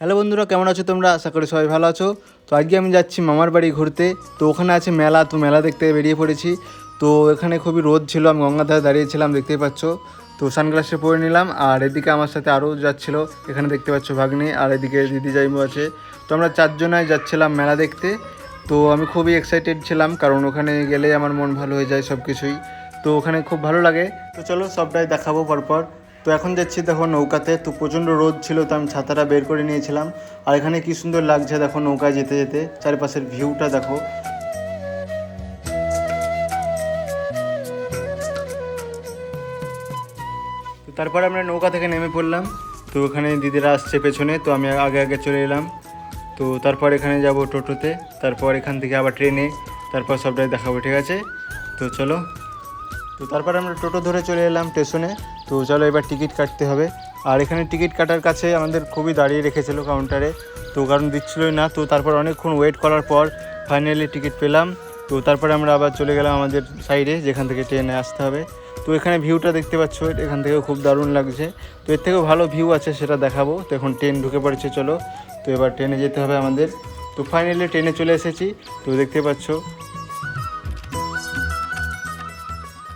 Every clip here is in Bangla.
হ্যালো বন্ধুরা, কেমন আছো তোমরা? আশা করি সবাই ভালো আছো। তো আজকে আমি যাচ্ছি মামার বাড়ি ঘুরতে। তো ওখানে আছে মেলা, তো মেলা দেখতে বেরিয়ে পড়েছি। তো এখানে খুবই রোদ ছিল, আমি গঙ্গার ধারে দাঁড়িয়েছিলাম, দেখতেই পাচ্ছ। তো সানগ্লাসে পরে নিলাম, আর এদিকে আমার সাথে আরও যাচ্ছিলো, এখানে দেখতে পাচ্ছ ভাগ্নি, আর এদিকে দিদি জাইমু আছে। তো আমরা চারজনাই যাচ্ছিলাম মেলা দেখতে। তো আমি খুবই এক্সাইটেড ছিলাম, কারণ ওখানে গেলে আমার মন ভালো হয়ে যায় সব কিছুই। তো ওখানে খুব ভালো লাগে। তো চলো সবটাই দেখাবো পরপর। তো এখন যাচ্ছি দেখো নৌকাতে। তো প্রচণ্ড রোদ ছিল, তো আমি ছাতাটা বের করে নিয়েছিলাম। আর এখানে কি সুন্দর লাগছে দেখো নৌকায় যেতে যেতে, চারিপাশের ভিউটা দেখো। তো তারপরে আমরা নৌকা থেকে নেমে পড়লাম। তো ওখানে দিদিরা আসছে পেছনে, তো আমি আগে আগে চলে এলাম। তো তারপর এখানে যাব টোটোতে, তারপর এখান থেকে আবার ট্রেনে, তারপর সবটাই দেখাবো, ঠিক আছে? তো চলো। তো তারপর আমরা টোটো ধরে চলে এলাম স্টেশনে। তো চলো এবার টিকিট কাটতে হবে। আর এখানে টিকিট কাটার কাছে আমাদের খুবই দাঁড়িয়ে রেখেছিল কাউন্টারে, তো কারণ দিচ্ছিলই না। তো তারপর অনেকক্ষণ ওয়েট করার পর ফাইনালি টিকিট পেলাম। তো তারপরে আমরা আবার চলে গেলাম আমাদের সাইডে, যেখান থেকে ট্রেনে আসতে হবে। তো এখানে ভিউটা দেখতে পাচ্ছ, এখান থেকেও খুব দারুণ লাগছে। তো এর থেকেও ভালো ভিউ আছে, সেটা দেখাবো। তো এখন ট্রেন ঢুকে পড়েছে, চলো। তো এবার ট্রেনে যেতে হবে আমাদের। তো ফাইনালি ট্রেনে চলে এসেছি, তো দেখতে পাচ্ছ।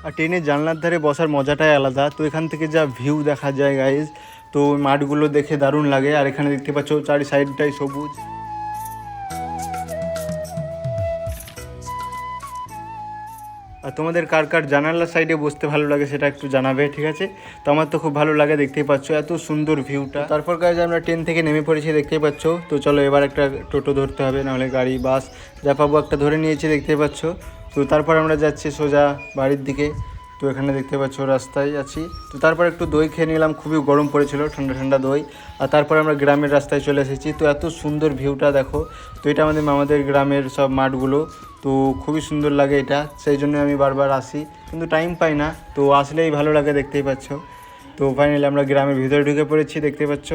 আর ট্রেনের জানলার ধারে বসার মজাটাই আলাদা। তো এখান থেকে যা ভিউ দেখা যায় গাইজ, তো মাঠগুলো দেখে দারুণ লাগে। আর এখানে দেখতে পাচ্ছ চারি সাইডটাই সবুজ। আর তোমাদের কার কার জানালার সাইডে বসতে ভালো লাগে সেটা একটু জানাবে, ঠিক আছে? তো আমার তো খুব ভালো লাগে, দেখতেই পাচ্ছ এত সুন্দর ভিউটা। তারপর গাইজ আমরা ট্রেন থেকে নেমে পড়েছি, দেখতেই পাচ্ছ। তো চলো এবার একটা টোটো ধরতে হবে, নাহলে গাড়ি বাস যা পাবো একটা ধরে নিয়েছি, দেখতেই পাচ্ছ। তো তারপর আমরা যাচ্ছি সোজা বাড়ির দিকে। তো এখানে দেখতে পাচ্ছ রাস্তায় আছি। তো তারপর একটু দই খেয়ে নিলাম, খুবই গরম পড়েছিল, ঠান্ডা ঠান্ডা দই। আর তারপর আমরা গ্রামের রাস্তায় চলে এসেছি। তো এত সুন্দর ভিউটা দেখো। তো এটা আমাদের গ্রামের সব মাঠগুলো। তো খুবই সুন্দর লাগে এটা, সেই জন্য আমি বারবার আসি, কিন্তু টাইম পাই না। তো আসলেই ভালো লাগে, দেখতেই পাচ্ছ। তো ফাইনালি আমরা গ্রামের ভিতরে ঢুকে পড়েছি, দেখতে পাচ্ছ।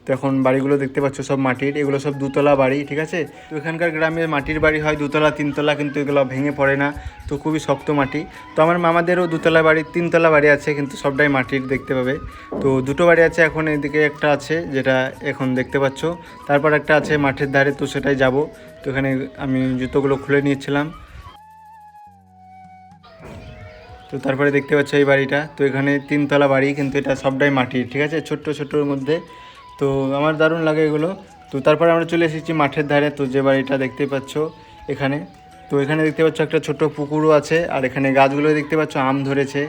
তো এখন বাড়িগুলো দেখতে পাচ্ছ সব মাটির, এগুলো সব দুতলা বাড়ি, ঠিক আছে? তো এখানকার গ্রামে মাটির বাড়ি হয় দুতলা তিনতলা, কিন্তু এগুলো ভেঙে পড়ে না। তো খুবই শক্ত মাটি। তো আমার মামাদেরও দুতলা বাড়ি তিনতলা বাড়ি আছে, কিন্তু সবটাই মাটির, দেখতে পাবে। তো দুটো বাড়ি আছে, এখন এদিকে একটা আছে যেটা এখন দেখতে পাচ্ছ, তারপর একটা আছে মাঠের ধারে, তো সেটাই যাব। তো এখানে আমি জুতোগুলো খুলে নিয়েছিলাম। তো তারপরে দেখতে পাচ্ছ এই বাড়িটা। তো এখানে তিনতলা বাড়ি, কিন্তু এটা সবটাই মাটির, ঠিক আছে? ছোট্ট ছোট্টোর মধ্যে। তো আমার দারুণ লাগে এগুলো। তো তারপরে আমরা চলে এসেছি মাঠের ধারে, তো যে বাড়িটা দেখতে পাচ্ছ এখানে। তো এখানে দেখতে পাচ্ছ একটা ছোট্ট পুকুরও আছে, আর এখানে গাছগুলো দেখতে পাচ্ছ আম ধরেছে।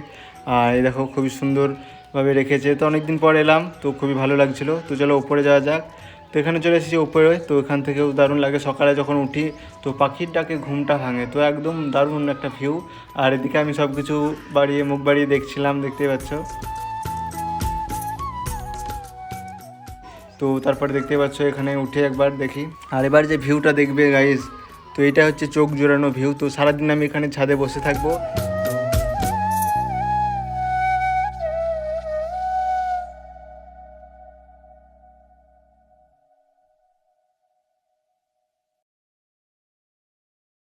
আর এই দেখো খুবই সুন্দরভাবে রেখেছে। তো অনেকদিন পর এলাম, তো খুবই ভালো লাগছিলো। তো চলো উপরে যাওয়া যাক। তো এখানে চলে এসেছি উপরে। তো এখান থেকেও দারুণ লাগে, সকালে যখন উঠি তো পাখির ডাকে ঘুমটা ভাঙে। তো একদম দারুণ একটা ভিউ। আর এদিকে আমি সব কিছু মুখ বাড়িয়ে দেখছিলাম, দেখতে পাচ্ছ। তো তারপরে দেখতে পাচ্ছ এখানে উঠে একবার দেখি। আর এবার যে ভিউটা দেখবে গাইজ, তো এটা হচ্ছে চোখ জোড়ানো ভিউ। তো সারাদিন আমি এখানে ছাদে বসে থাকবো।